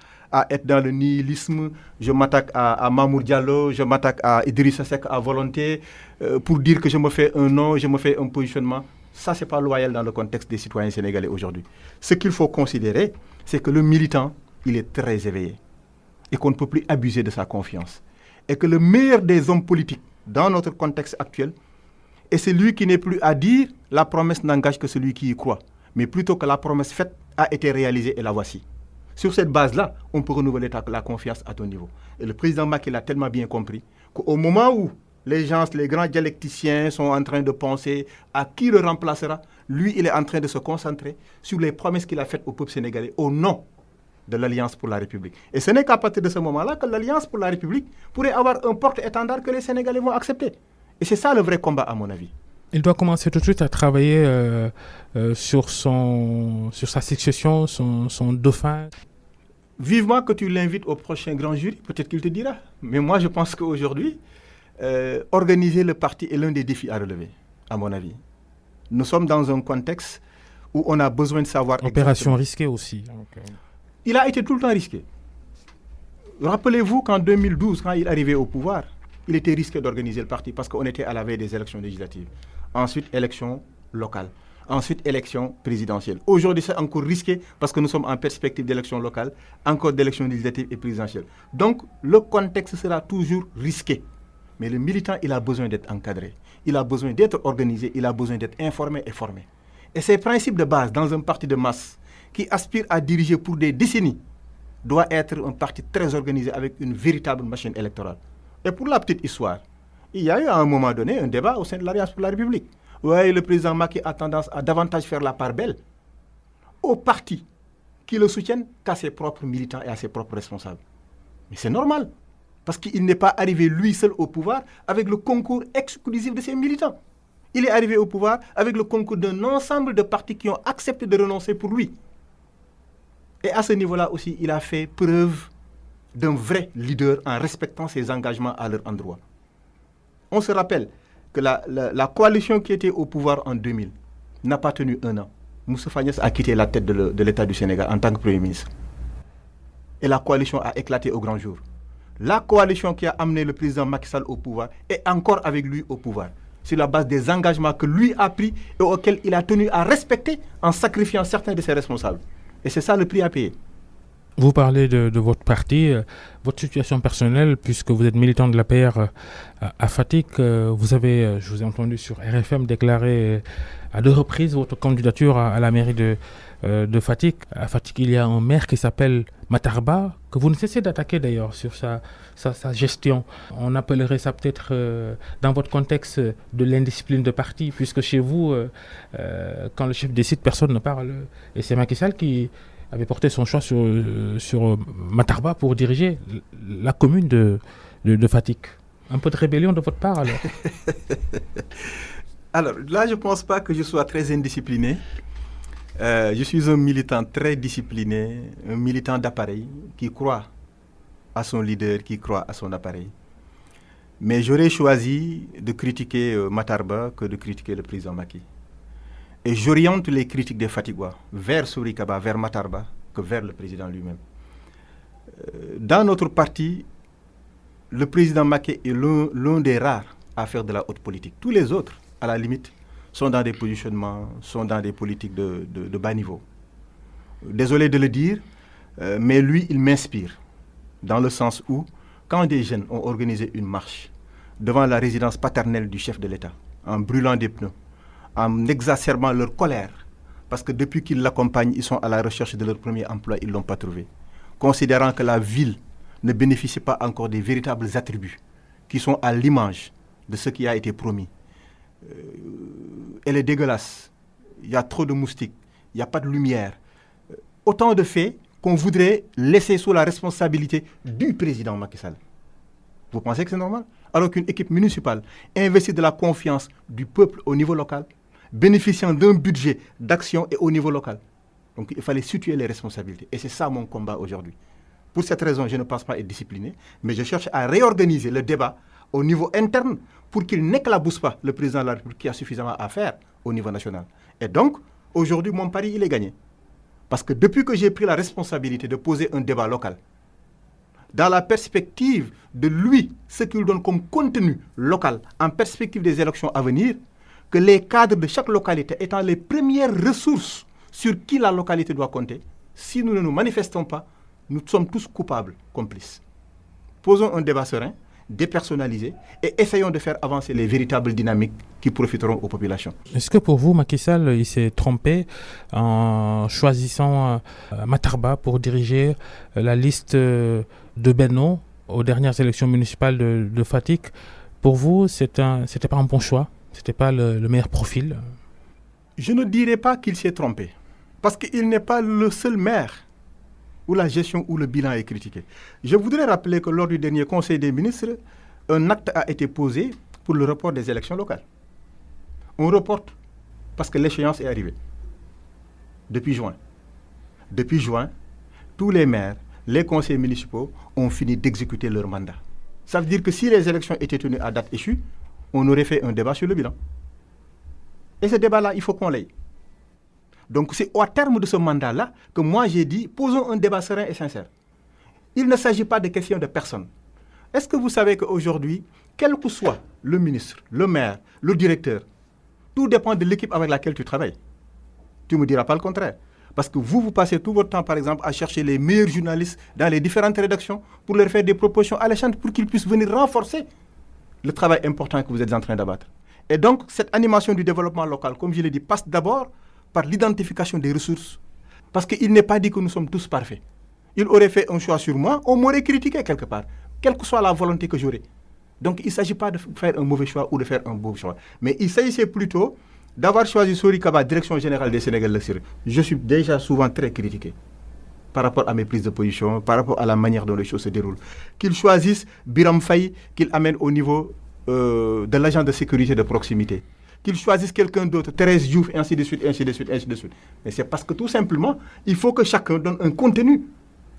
Speaker 2: être dans le nihilisme. Je m'attaque à Mamour Diallo, je m'attaque à Idrissa Seck à volonté pour dire que je me fais un nom, je me fais un positionnement. Ça, ce n'est pas loyal dans le contexte des citoyens sénégalais aujourd'hui. Ce qu'il faut considérer, c'est que le militant, il est très éveillé et qu'on ne peut plus abuser de sa confiance. Et que le meilleur des hommes politiques dans notre contexte actuel est celui qui n'est plus à dire la promesse n'engage que celui qui y croit, mais plutôt que la promesse faite a été réalisée et la voici. Sur cette base-là, on peut renouveler la confiance à ton niveau. Et le président Macky l'a tellement bien compris qu'au moment où les grands dialecticiens sont en train de penser à qui le remplacera, lui, il est en train de se concentrer sur les promesses qu'il a faites au peuple sénégalais au nom de l'Alliance pour la République. Et ce n'est qu'à partir de ce moment-là que l'Alliance pour la République pourrait avoir un porte-étendard que les Sénégalais vont accepter. Et c'est ça le vrai combat, à mon avis.
Speaker 1: Il doit commencer tout de suite à travailler sur sa succession, son dauphin.
Speaker 2: Vivement que tu l'invites au prochain grand jury, peut-être qu'il te dira. Mais moi, je pense qu'aujourd'hui, organiser le parti est l'un des défis à relever, à mon avis. Nous sommes dans un contexte où on a besoin de savoir...
Speaker 1: Opération risquée aussi.
Speaker 2: Il a été tout le temps risqué. Rappelez-vous qu'en 2012, quand il arrivait au pouvoir, il était risqué d'organiser le parti parce qu'on était à la veille des élections législatives. Ensuite, élections locales. Ensuite, élections présidentielles. Aujourd'hui, c'est encore risqué parce que nous sommes en perspective d'élections locales, encore d'élections législatives et présidentielles. Donc, le contexte sera toujours risqué. Mais le militant, il a besoin d'être encadré. Il a besoin d'être organisé. Il a besoin d'être informé et formé. Et ces principes de base dans un parti de masse qui aspire à diriger pour des décennies doit être un parti très organisé avec une véritable machine électorale. Et pour la petite histoire, il y a eu à un moment donné un débat au sein de l'Alliance pour la République. Oui, le président Macky a tendance à davantage faire la part belle aux partis qui le soutiennent qu'à ses propres militants et à ses propres responsables. Mais c'est normal, parce qu'il n'est pas arrivé lui seul au pouvoir avec le concours exclusif de ses militants. Il est arrivé au pouvoir avec le concours d'un ensemble de partis qui ont accepté de renoncer pour lui. Et à ce niveau-là aussi, il a fait preuve d'un vrai leader en respectant ses engagements à leur endroit. On se rappelle que la coalition qui était au pouvoir en 2000 n'a pas tenu un an. Moustapha Niasse a quitté la tête de l'État du Sénégal en tant que Premier ministre. Et la coalition a éclaté au grand jour. La coalition qui a amené le président Macky Sall au pouvoir est encore avec lui au pouvoir, sur la base des engagements que lui a pris et auxquels il a tenu à respecter en sacrifiant certains de ses responsables. Et c'est ça le prix à payer.
Speaker 1: Vous parlez de votre parti, votre situation personnelle, puisque vous êtes militant de l'APR à Fatick. Vous avez, je vous ai entendu sur RFM, déclarer à 2 reprises votre candidature à la mairie de Fatick. À Fatick, il y a un maire qui s'appelle Matarba, que vous ne cessez d'attaquer d'ailleurs sur sa gestion. On appellerait ça peut-être, dans votre contexte, de l'indiscipline de parti, puisque chez vous, quand le chef décide, personne ne parle. Et c'est Macky Sall qui avait porté son choix sur Matarba pour diriger la commune de Fatick. Un peu de rébellion de votre part alors?
Speaker 2: Alors là, je ne pense pas que je sois très indiscipliné. Je suis un militant très discipliné, un militant d'appareil qui croit à son leader, qui croit à son appareil. Mais j'aurais choisi de critiquer Matarba que de critiquer le président Macky. Et j'oriente les critiques des Fatigouas vers Sori Kaba, vers Matarba, que vers le président lui-même. Dans notre parti, le président Macky est l'un des rares à faire de la haute politique. Tous les autres, à la limite, sont dans des positionnements, sont dans des politiques de bas niveau. Désolé de le dire, mais lui, il m'inspire. Dans le sens où, quand des jeunes ont organisé une marche devant la résidence paternelle du chef de l'État, en brûlant des pneus, en exacerbant leur colère, parce que depuis qu'ils l'accompagnent, ils sont à la recherche de leur premier emploi, ils ne l'ont pas trouvé, considérant que la ville ne bénéficie pas encore des véritables attributs qui sont à l'image de ce qui a été promis. Elle est dégueulasse, il y a trop de moustiques, il n'y a pas de lumière. Autant de faits qu'on voudrait laisser sous la responsabilité du président Macky Sall. Vous pensez que c'est normal? Alors qu'une équipe municipale investit de la confiance du peuple au niveau local, bénéficiant d'un budget d'action et au niveau local. Donc il fallait situer les responsabilités. Et c'est ça mon combat aujourd'hui. Pour cette raison, je ne pense pas être discipliné, mais je cherche à réorganiser le débat au niveau interne pour qu'il n'éclabousse pas le président de la République qui a suffisamment à faire au niveau national. Et donc, aujourd'hui, mon pari, il est gagné. Parce que depuis que j'ai pris la responsabilité de poser un débat local, dans la perspective de lui, ce qu'il donne comme contenu local, en perspective des élections à venir, que les cadres de chaque localité étant les premières ressources sur qui la localité doit compter, si nous ne nous manifestons pas, nous sommes tous coupables, complices. Posons un débat serein, dépersonnalisé, et essayons de faire avancer les véritables dynamiques qui profiteront aux populations.
Speaker 1: Est-ce que pour vous, Macky Sall, il s'est trompé en choisissant Matarba pour diriger la liste de Benno aux dernières élections municipales de Fatick? Pour vous, c'était pas un bon choix? C'était pas le meilleur profil?
Speaker 2: Je ne dirais pas qu'il s'est trompé, parce qu'il n'est pas le seul maire où la gestion ou le bilan est critiqué. Je voudrais rappeler que lors du dernier Conseil des ministres, un acte a été posé pour le report des élections locales. On reporte parce que l'échéance est arrivée. Depuis juin. Depuis juin, tous les maires, les conseils municipaux ont fini d'exécuter leur mandat. Ça veut dire que si les élections étaient tenues à date échue, on aurait fait un débat sur le bilan. Et ce débat-là, il faut qu'on l'ait. Donc c'est au terme de ce mandat-là que moi j'ai dit, posons un débat serein et sincère. Il ne s'agit pas de questions de personne. Est-ce que vous savez qu'aujourd'hui, quel que soit le ministre, le maire, le directeur, tout dépend de l'équipe avec laquelle tu travailles. Tu ne me diras pas le contraire. Parce que vous passez tout votre temps, par exemple, à chercher les meilleurs journalistes dans les différentes rédactions pour leur faire des propositions alléchantes pour qu'ils puissent venir renforcer le travail important que vous êtes en train d'abattre. Et donc, cette animation du développement local, comme je l'ai dit, passe d'abord par l'identification des ressources. Parce qu'il n'est pas dit que nous sommes tous parfaits. Il aurait fait un choix sur moi, on m'aurait critiqué quelque part, quelle que soit la volonté que j'aurais. Donc il ne s'agit pas de faire un mauvais choix ou de faire un beau choix. Mais il s'agissait plutôt d'avoir choisi Sori Kaba, direction générale des Sénégal de Syrie. Je suis déjà souvent très critiqué par rapport à mes prises de position, par rapport à la manière dont les choses se déroulent. Qu'il choisisse Biram Faye, qu'il amène au niveau de l'agent de sécurité de proximité. Qu'il choisisse quelqu'un d'autre, Thérèse Diouf, et ainsi de suite, ainsi de suite, ainsi de suite. Mais c'est parce que tout simplement, il faut que chacun donne un contenu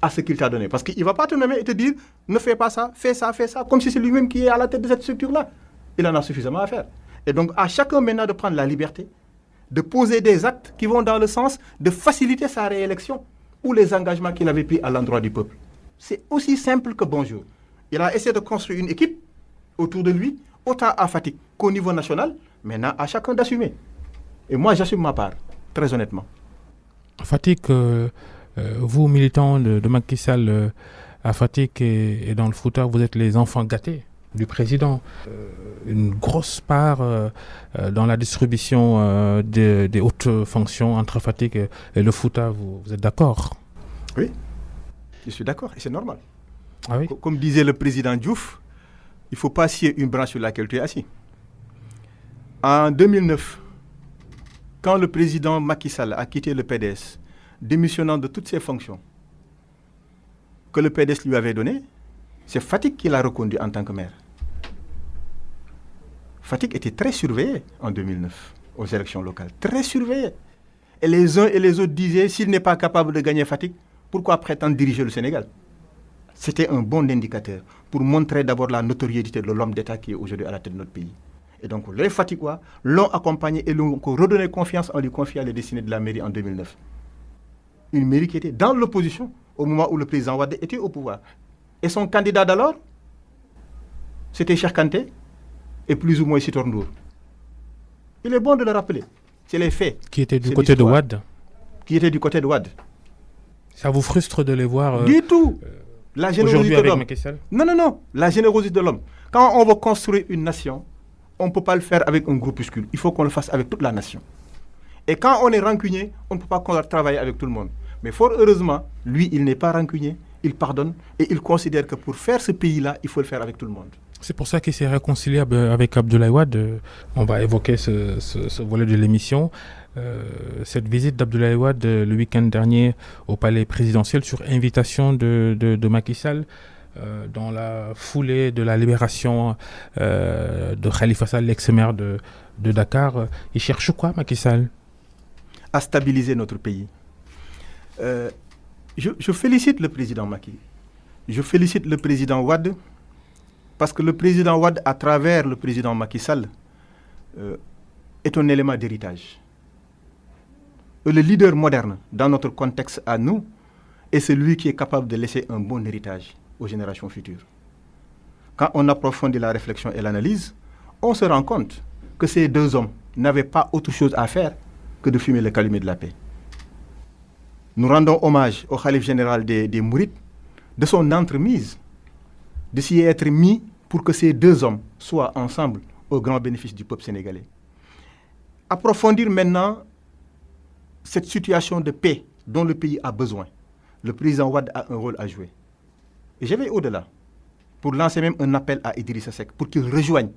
Speaker 2: à ce qu'il t'a donné. Parce qu'il ne va pas te nommer et te dire, ne fais pas ça, fais ça, comme si c'est lui-même qui est à la tête de cette structure-là. Il en a suffisamment à faire. Et donc, à chacun maintenant de prendre la liberté, de poser des actes qui vont dans le sens de faciliter sa réélection ou les engagements qu'il avait pris à l'endroit du peuple. C'est aussi simple que bonjour. Il a essayé de construire une équipe autour de lui, autant à Fatick qu'au niveau national. Maintenant, à chacun d'assumer. Et moi, j'assume ma part, très honnêtement.
Speaker 1: Fatick, vous, militants de Macky Sall à Fatick et dans le Fouta, vous êtes les enfants gâtés du président. Une grosse part dans la distribution des hautes fonctions entre Fatick et le Fouta, vous êtes d'accord?
Speaker 2: Oui, je suis d'accord et c'est normal.
Speaker 1: Ah oui?
Speaker 2: Comme disait le président Diouf, il ne faut pas scier une branche sur laquelle tu es assis. En 2009, quand le président Macky Sall a quitté le PDS, démissionnant de toutes ses fonctions que le PDS lui avait données, c'est Fatick qui l'a reconduit en tant que maire. Fatick était très surveillé en 2009 aux élections locales, très surveillé. Et les uns et les autres disaient, s'il n'est pas capable de gagner Fatick, pourquoi prétendre diriger le Sénégal? C'était un bon indicateur pour montrer d'abord la notoriété de l'homme d'État qui est aujourd'hui à la tête de notre pays. Et donc les Fatickois l'ont accompagné et l'ont redonné confiance en lui confiant les destinées de la mairie en 2009. Une mairie qui était dans l'opposition au moment où le président Wade était au pouvoir. Et son candidat d'alors, c'était Cheikh Kanté, et plus ou moins Sitor Ndour. Il est bon de le rappeler. C'est les faits.
Speaker 1: Qui était du côté de Wade.
Speaker 2: Qui était du côté de Wade.
Speaker 1: Ça vous frustre de les voir
Speaker 2: du tout. La générosité de l'homme. Non. La générosité de l'homme. Quand on veut construire une nation, on ne peut pas le faire avec un groupuscule. Il faut qu'on le fasse avec toute la nation. Et quand on est rancunier, on ne peut pas travailler avec tout le monde. Mais fort heureusement, lui, il n'est pas rancunier. Il pardonne et il considère que pour faire ce pays-là, il faut le faire avec tout le monde.
Speaker 1: C'est pour ça qu'il s'est réconcilié avec Abdoulaye Wade. On va évoquer ce volet de l'émission. Cette visite d'Abdoulaye Wade le week-end dernier au palais présidentiel sur invitation de Macky Sall, dans la foulée de la libération de Khalifa Sall, l'ex-maire de Dakar. Il cherche quoi, Macky Sall?
Speaker 2: À stabiliser notre pays. Je félicite le président Macky. Je félicite le président Wade parce que le président Wade, à travers le président Macky Sall, est un élément d'héritage. Le leader moderne, dans notre contexte à nous, est celui qui est capable de laisser un bon héritage aux générations futures. Quand on approfondit la réflexion et l'analyse, on se rend compte que ces deux hommes n'avaient pas autre chose à faire que de fumer le calumet de la paix. Nous rendons hommage au khalife général des Mourides, de son entremise, de s'y être mis pour que ces deux hommes soient ensemble au grand bénéfice du peuple sénégalais. Approfondir maintenant cette situation de paix dont le pays a besoin. Le président Wade a un rôle à jouer. Et je vais au-delà pour lancer même un appel à Idrissa Seck pour qu'il rejoigne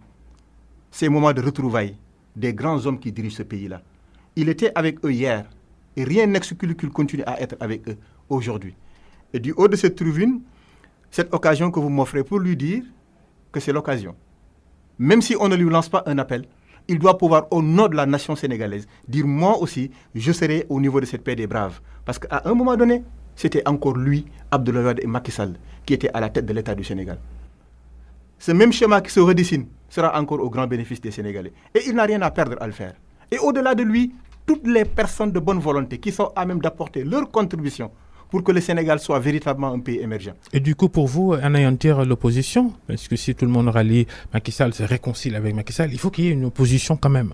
Speaker 2: ces moments de retrouvailles des grands hommes qui dirigent ce pays-là. Il était avec eux hier et rien n'exclut qu'il continue à être avec eux aujourd'hui. Et du haut de cette tribune, cette occasion que vous m'offrez pour lui dire que c'est l'occasion. Même si on ne lui lance pas un appel, il doit pouvoir, au nom de la nation sénégalaise, dire moi aussi, je serai au niveau de cette paix des braves. Parce qu'à un moment donné, c'était encore lui, Abdoulaye Wade et Macky Sall, qui étaient à la tête de l'État du Sénégal. Ce même schéma qui se redessine sera encore au grand bénéfice des Sénégalais. Et il n'a rien à perdre à le faire. Et au-delà de lui, toutes les personnes de bonne volonté qui sont à même d'apporter leur contribution pour que le Sénégal soit véritablement un pays émergent.
Speaker 1: Et du coup, pour vous, anéantir l'opposition, parce que si tout le monde rallie Macky Sall, se réconcilie avec Macky Sall, il faut qu'il y ait une opposition quand même.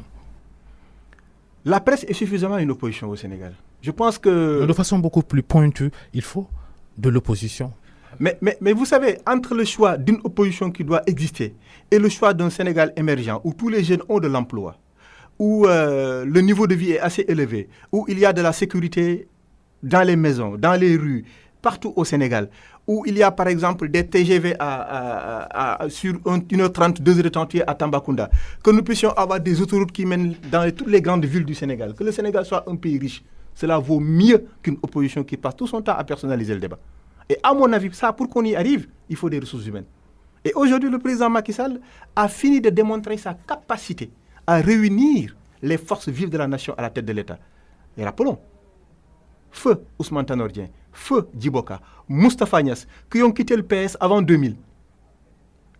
Speaker 2: La presse est suffisamment une opposition au Sénégal. Je pense que...
Speaker 1: De façon beaucoup plus pointue, il faut de l'opposition.
Speaker 2: Mais vous savez, entre le choix d'une opposition qui doit exister et le choix d'un Sénégal émergent où tous les jeunes ont de l'emploi, où le niveau de vie est assez élevé, où il y a de la sécurité dans les maisons, dans les rues, partout au Sénégal, où il y a par exemple des TGV sur 1h30, 2h de temps à Tambacounda, que nous puissions avoir des autoroutes qui mènent dans toutes les grandes villes du Sénégal, que le Sénégal soit un pays riche, cela vaut mieux qu'une opposition qui passe tout son temps à personnaliser le débat. Et à mon avis, ça, pour qu'on y arrive, il faut des ressources humaines. Et aujourd'hui, le président Macky Sall a fini de démontrer sa capacité à réunir les forces vives de la nation à la tête de l'État. Et rappelons, feu Ousmane Tanor Dieng, feu Djiboka, Moustapha Niasse, qui ont quitté le PS avant 2000,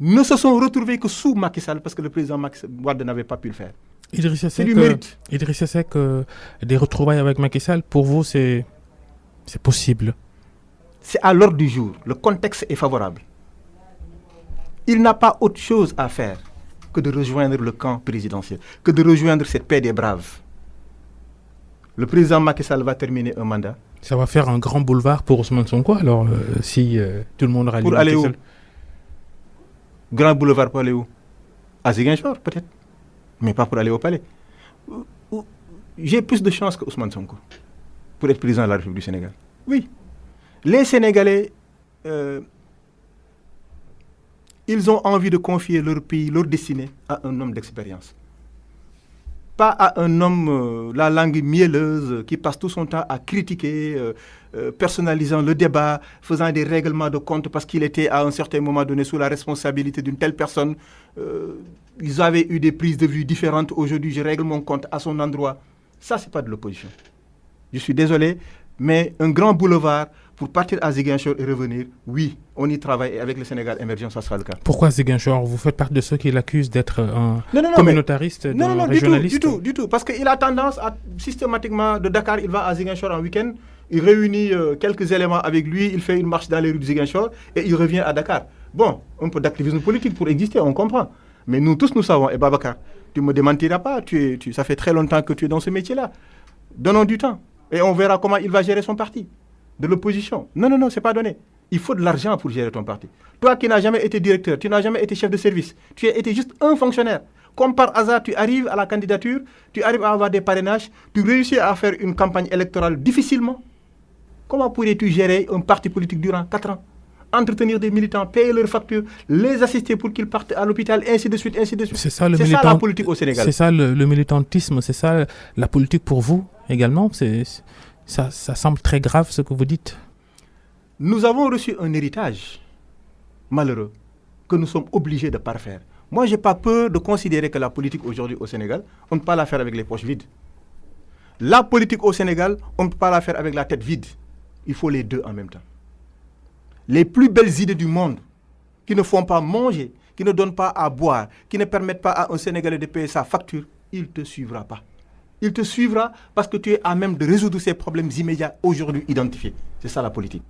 Speaker 2: ne se sont retrouvés que sous Macky Sall parce que le président Macky Wade n'avait pas pu le faire.
Speaker 1: Idrissa Seck, des retrouvailles avec Macky Sall, pour vous, c'est possible?
Speaker 2: C'est à l'ordre du jour. Le contexte est favorable. Il n'a pas autre chose à faire que de rejoindre le camp présidentiel, que de rejoindre cette paix des braves. Le président Macky Sall va terminer un mandat.
Speaker 1: Ça va faire un grand boulevard pour Ousmane Sonko, alors, si tout le monde rallie
Speaker 2: pour aller où? Grand boulevard pour aller où? À Ziguinchor, peut-être. Mais pas pour aller au palais. J'ai plus de chance que Ousmane Sonko pour être président de la République du Sénégal. Oui. Les Sénégalais, ils ont envie de confier leur pays, leur destinée à un homme d'expérience. Pas à un homme, la langue mielleuse, qui passe tout son temps à critiquer, personnalisant le débat, faisant des règlements de compte parce qu'il était à un certain moment donné sous la responsabilité d'une telle personne. Ils avaient eu des prises de vue différentes. Aujourd'hui, je règle mon compte à son endroit. Ça, ce n'est pas de l'opposition. Je suis désolé, mais un grand boulevard pour partir à Ziguinchor et revenir, oui, on y travaille et avec le Sénégal émergent, ça sera le cas.
Speaker 1: Pourquoi Ziguinchor? Vous faites partie de ceux qui l'accusent d'être un communautariste,
Speaker 2: non,
Speaker 1: régionaliste?
Speaker 2: du tout. Parce qu'il a tendance à, systématiquement, de Dakar, il va à Ziguinchor en week-end, il réunit quelques éléments avec lui, il fait une marche dans les rues de Ziguinchor et il revient à Dakar. Bon, un peu d'activisme politique pour exister, on comprend. Mais nous tous, nous savons, et Babacar, tu ne me démentiras pas, ça fait très longtemps que tu es dans ce métier-là. Donnons du temps. Et on verra comment il va gérer son parti. De l'opposition. Non, ce n'est pas donné. Il faut de l'argent pour gérer ton parti. Toi qui n'as jamais été directeur, tu n'as jamais été chef de service, tu as été juste un fonctionnaire. Comme par hasard, tu arrives à la candidature, tu arrives à avoir des parrainages, tu réussis à faire une campagne électorale difficilement. Comment pourrais-tu gérer un parti politique durant 4 ans? Entretenir des militants, payer leurs factures, les assister pour qu'ils partent à l'hôpital, ainsi de suite, ainsi de suite.
Speaker 1: C'est ça,
Speaker 2: la politique au Sénégal.
Speaker 1: C'est ça le militantisme, c'est ça la politique pour vous également. Ça semble très grave ce que vous dites.
Speaker 2: Nous avons reçu un héritage malheureux que nous sommes obligés de parfaire. Moi, je n'ai pas peur de considérer que la politique aujourd'hui au Sénégal, on ne peut pas la faire avec les poches vides. La politique au Sénégal, on ne peut pas la faire avec la tête vide. Il faut les deux en même temps. Les plus belles idées du monde, qui ne font pas manger, qui ne donnent pas à boire, qui ne permettent pas à un Sénégalais de payer sa facture, il ne te suivra pas. Il te suivra parce que tu es à même de résoudre ces problèmes immédiats aujourd'hui identifiés. C'est ça la politique.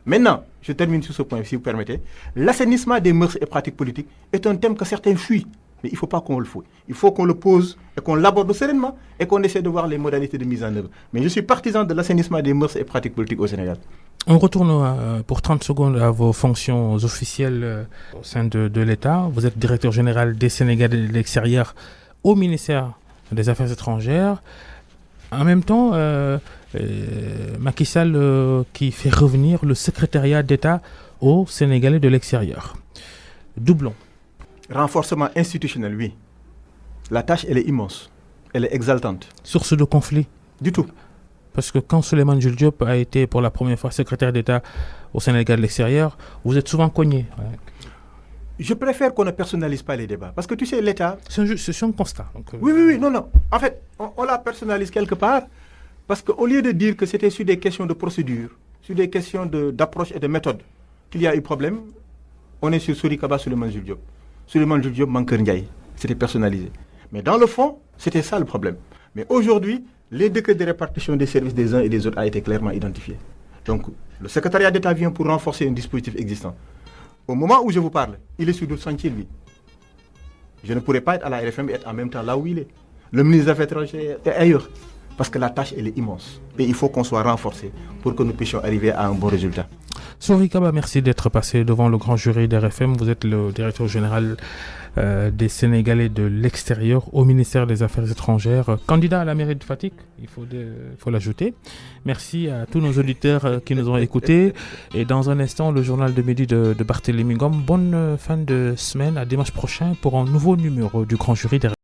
Speaker 2: Maintenant, je termine sur ce point, si vous permettez. L'assainissement des mœurs et pratiques politiques est un thème que certains fuient. Mais il ne faut pas qu'on le fouille. Il faut qu'on le pose et qu'on l'aborde sereinement et qu'on essaie de voir les modalités de mise en œuvre. Mais je suis partisan de l'assainissement des mœurs et pratiques politiques au Sénégal.
Speaker 1: On retourne pour 30 secondes à vos fonctions officielles au sein de l'État. Vous êtes directeur général des Sénégalais de l'extérieur au ministère des Affaires étrangères. En même temps, Macky Sall qui fait revenir le secrétariat d'État aux Sénégalais de l'extérieur. Doublon.
Speaker 2: Renforcement institutionnel, oui. La tâche, elle est immense. Elle est exaltante.
Speaker 1: Source de conflit?
Speaker 2: Du tout.
Speaker 1: Parce que quand Souleymane Jules Diop a été pour la première fois secrétaire d'État au Sénégal de l'extérieur, vous êtes souvent cogné. Ouais.
Speaker 2: Je préfère qu'on ne personnalise pas les débats. Parce que tu sais, l'État...
Speaker 1: C'est un constat. Donc,
Speaker 2: Oui, non. En fait, on la personnalise quelque part parce qu'au lieu de dire que c'était sur des questions de procédure, sur des questions d'approche et de méthode qu'il y a eu problème, on est sur Sory Kaba, Souleymane Jules Diop. Souleymane Jules Diop, Mankeur Ndiaye. C'était personnalisé. Mais dans le fond, c'était ça le problème. Mais aujourd'hui, les décrets de répartition des services des uns et des autres a été clairement identifié. Donc, le secrétariat d'État vient pour renforcer un dispositif existant. Au moment où je vous parle, il est sur d'autres sentiers, lui. Je ne pourrais pas être à la RFM et être en même temps là où il est. Le ministre des Affaires étrangères est ailleurs. Parce que la tâche, elle est immense. Et il faut qu'on soit renforcé pour que nous puissions arriver à un bon résultat.
Speaker 1: Sory Kaba, merci d'être passé devant le grand jury d'RFM. Vous êtes le directeur général des Sénégalais de l'extérieur au ministère des Affaires étrangères, candidat à la mairie de Fatick, il faut l'ajouter. Merci à tous nos auditeurs qui nous ont écoutés. Et dans un instant, le journal de midi de Barthélémy Ngom. Bonne fin de semaine, à dimanche prochain pour un nouveau numéro du grand jury d'RFM.